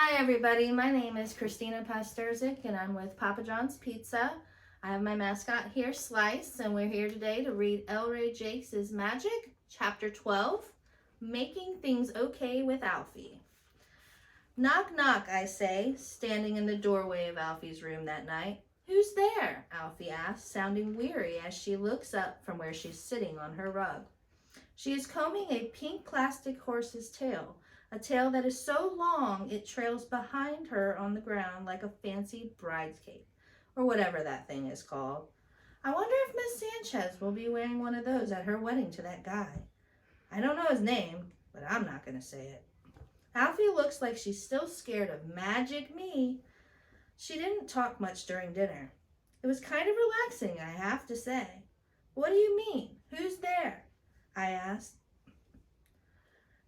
Hi everybody, my name is Christina Pasturzik and I'm with Papa John's Pizza. I have my mascot here, Slice, and we're here today to read L. Ray Jakes' Magic, Chapter 12, Making Things Okay with Alfie. Knock, knock, I say, standing in the doorway of Alfie's room that night. Who's there? Alfie asks, sounding weary as she looks up from where she's sitting on her rug. She is combing a pink plastic horse's tail, a tail that is so long it trails behind her on the ground like a fancy bride's cape, or whatever that thing is called. I wonder if Miss Sanchez will be wearing one of those at her wedding to that guy. I don't know his name, but I'm not going to say it. Alfie looks like she's still scared of Magic Me. She didn't talk much during dinner. It was kind of relaxing, I have to say. What do you mean? Who's there? I asked.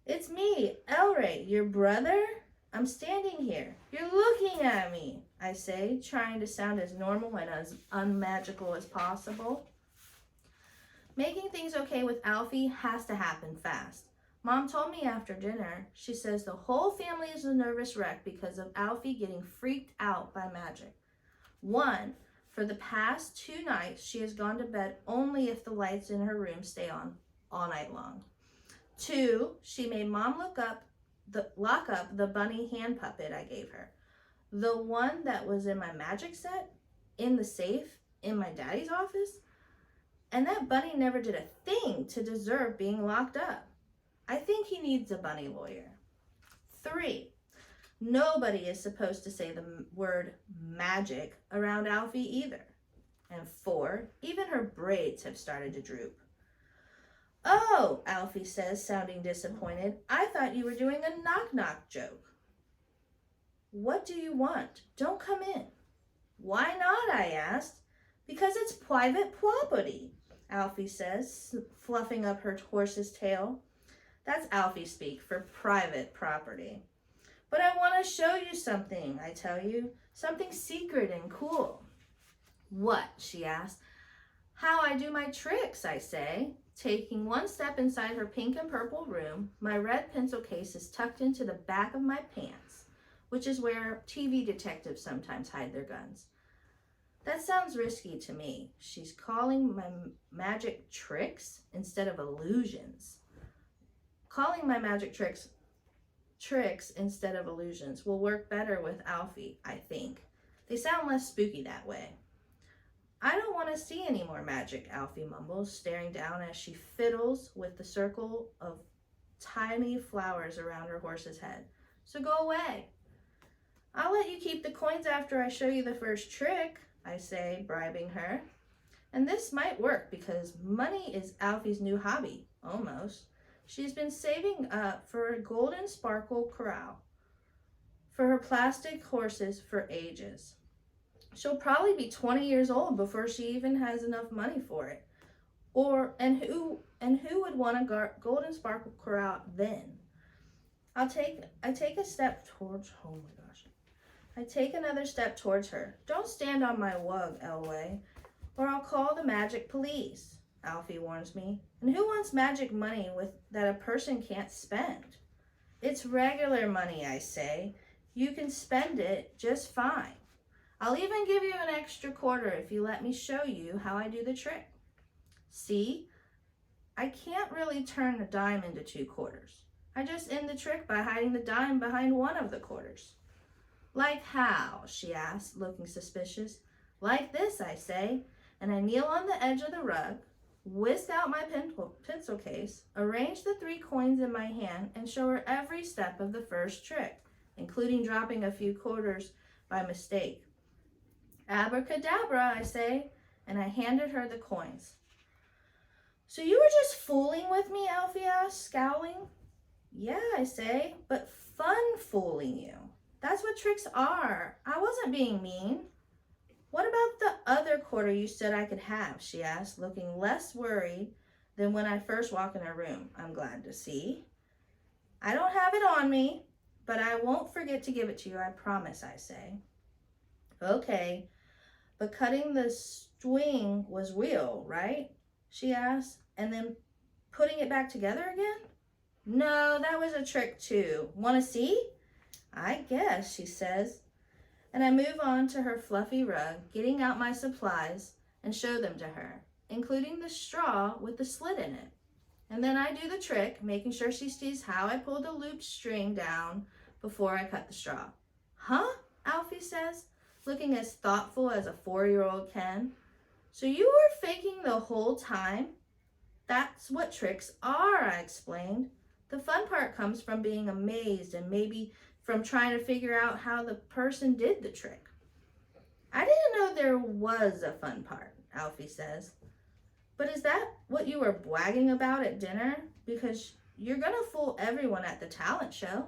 It's me, L. Ray, your brother? I'm standing here. You're looking at me, I say, trying to sound as normal and as unmagical as possible. Making things okay with Alfie has to happen fast. Mom told me after dinner, she says the whole family is a nervous wreck because of Alfie getting freaked out by magic. One, for the past 2 nights, she has gone to bed only if the lights in her room stay on all night long. 2, she made Mom lock up the bunny hand puppet I gave her. The one that was in my magic set, in the safe, in my daddy's office. And that bunny never did a thing to deserve being locked up. I think he needs a bunny lawyer. 3, nobody is supposed to say the word magic around Alfie either. And 4, even her braids have started to droop. Oh, Alfie says, sounding disappointed. I thought you were doing a knock-knock joke. What do you want? Don't come in. Why not? I asked. Because it's private property, Alfie says, fluffing up her horse's tail. That's Alfie speak for private property. But I want to show you something, I tell you. Something secret and cool. What? She asks. How I do my tricks, I say. Taking one step inside her pink and purple room, my red pencil case is tucked into the back of my pants, which is where TV detectives sometimes hide their guns. That sounds risky to me. She's calling my magic tricks instead of illusions. Calling my magic tricks instead of illusions will work better with Alfie, I think. They sound less spooky that way. I don't want to see any more magic, Alfie mumbles, staring down as she fiddles with the circle of tiny flowers around her horse's head. So go away. I'll let you keep the coins after I show you the first trick, I say, bribing her. And this might work because money is Alfie's new hobby, almost. She's been saving up for a golden sparkle corral for her plastic horses for ages. She'll probably be 20 years old before she even has enough money for it. And who would want a golden sparkle corral then? I take a step towards. Oh my gosh! I take another step towards her. Don't stand on my rug, Elway, or I'll call the magic police. Alfie warns me. And who wants magic money that a person can't spend? It's regular money, I say. You can spend it just fine. I'll even give you an extra quarter if you let me show you how I do the trick. See? I can't really turn a dime into 2 quarters. I just end the trick by hiding the dime behind one of the quarters. Like how? She asks, looking suspicious. Like this, I say, and I kneel on the edge of the rug, whisk out my pencil case, arrange the 3 coins in my hand, and show her every step of the first trick, including dropping a few quarters by mistake. Abracadabra, I say, and I handed her the coins. So you were just fooling with me, Alfie asked, scowling. Yeah, I say, but fun fooling you. That's what tricks are. I wasn't being mean. What about the other quarter you said I could have, she asked, looking less worried than when I first walked in her room, I'm glad to see. I don't have it on me, but I won't forget to give it to you, I promise, I say. Okay, but cutting the string was real, right? She asked, and then putting it back together again? No, that was a trick too. Want to see? I guess, she says. And I move on to her fluffy rug, getting out my supplies and show them to her, including the straw with the slit in it. And then I do the trick, making sure she sees how I pull the looped string down before I cut the straw. Huh? Alfie says, looking as thoughtful as a 4-year-old can. So you were faking the whole time? That's what tricks are, I explained. The fun part comes from being amazed and maybe from trying to figure out how the person did the trick. I didn't know there was a fun part, Alfie says. But is that what you were bragging about at dinner? Because you're going to fool everyone at the talent show.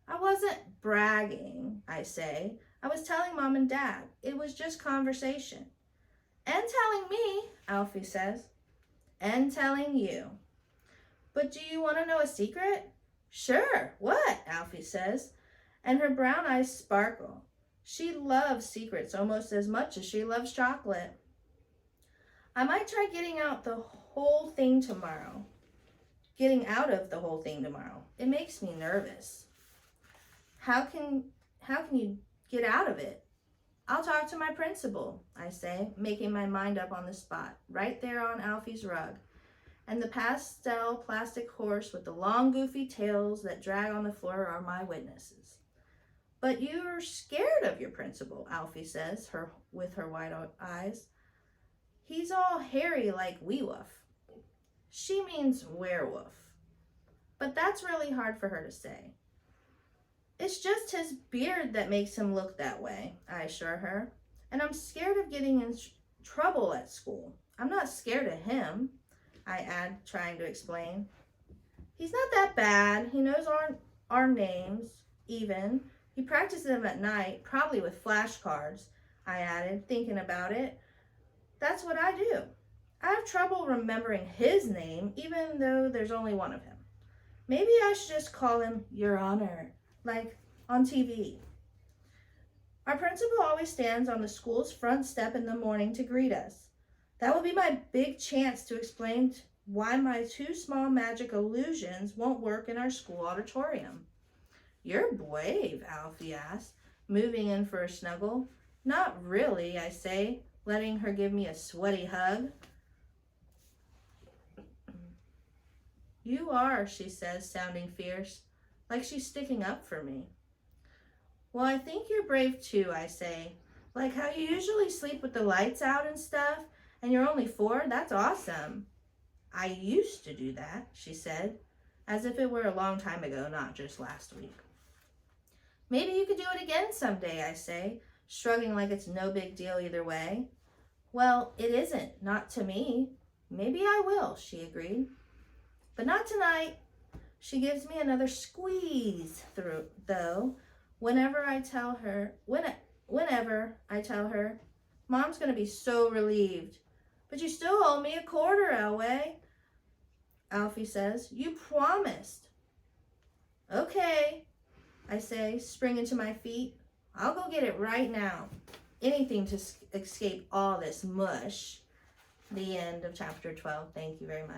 I wasn't bragging, I say. I was telling Mom and Dad. It was just conversation. And telling me, Alfie says. And telling you. But do you want to know a secret? Sure, what? Alfie says. And her brown eyes sparkle. She loves secrets almost as much as she loves chocolate. I might try getting out of the whole thing tomorrow. It makes me nervous. How can you get out of it? I'll talk to my principal, I say, making my mind up on the spot, right there on Alfie's rug. And the pastel plastic horse with the long goofy tails that drag on the floor are my witnesses. But you're scared of your principal, Alfie says, with her wide eyes. He's all hairy like Weewolf. She means werewolf. But that's really hard for her to say. It's just his beard that makes him look that way, I assure her. And I'm scared of getting in trouble at school. I'm not scared of him, I add, trying to explain. He's not that bad. He knows our names, even. He practices them at night, probably with flashcards, I added, thinking about it. That's what I do. I have trouble remembering his name, even though there's only one of him. Maybe I should just call him Your Honor, like on TV. Our principal always stands on the school's front step in the morning to greet us. That will be my big chance to explain why my 2 small magic illusions won't work in our school auditorium. You're brave, Alfie asks, moving in for a snuggle. Not really, I say, letting her give me a sweaty hug. You are, she says, sounding fierce, like she's sticking up for me. Well, I think you're brave too, I say. Like how you usually sleep with the lights out and stuff, and you're only 4? That's awesome. I used to do that, she said, as if it were a long time ago, not just last week. Maybe you could do it again someday, I say, shrugging like it's no big deal either way. Well, it isn't, not to me. Maybe I will, she agreed. But not tonight. She gives me another squeeze through, though, whenever I tell her, Mom's going to be so relieved. But you still owe me $25, Elway, Alfie says. You promised. Okay, I say, springing to my feet. I'll go get it right now. Anything to escape all this mush. The end of chapter 12. Thank you very much.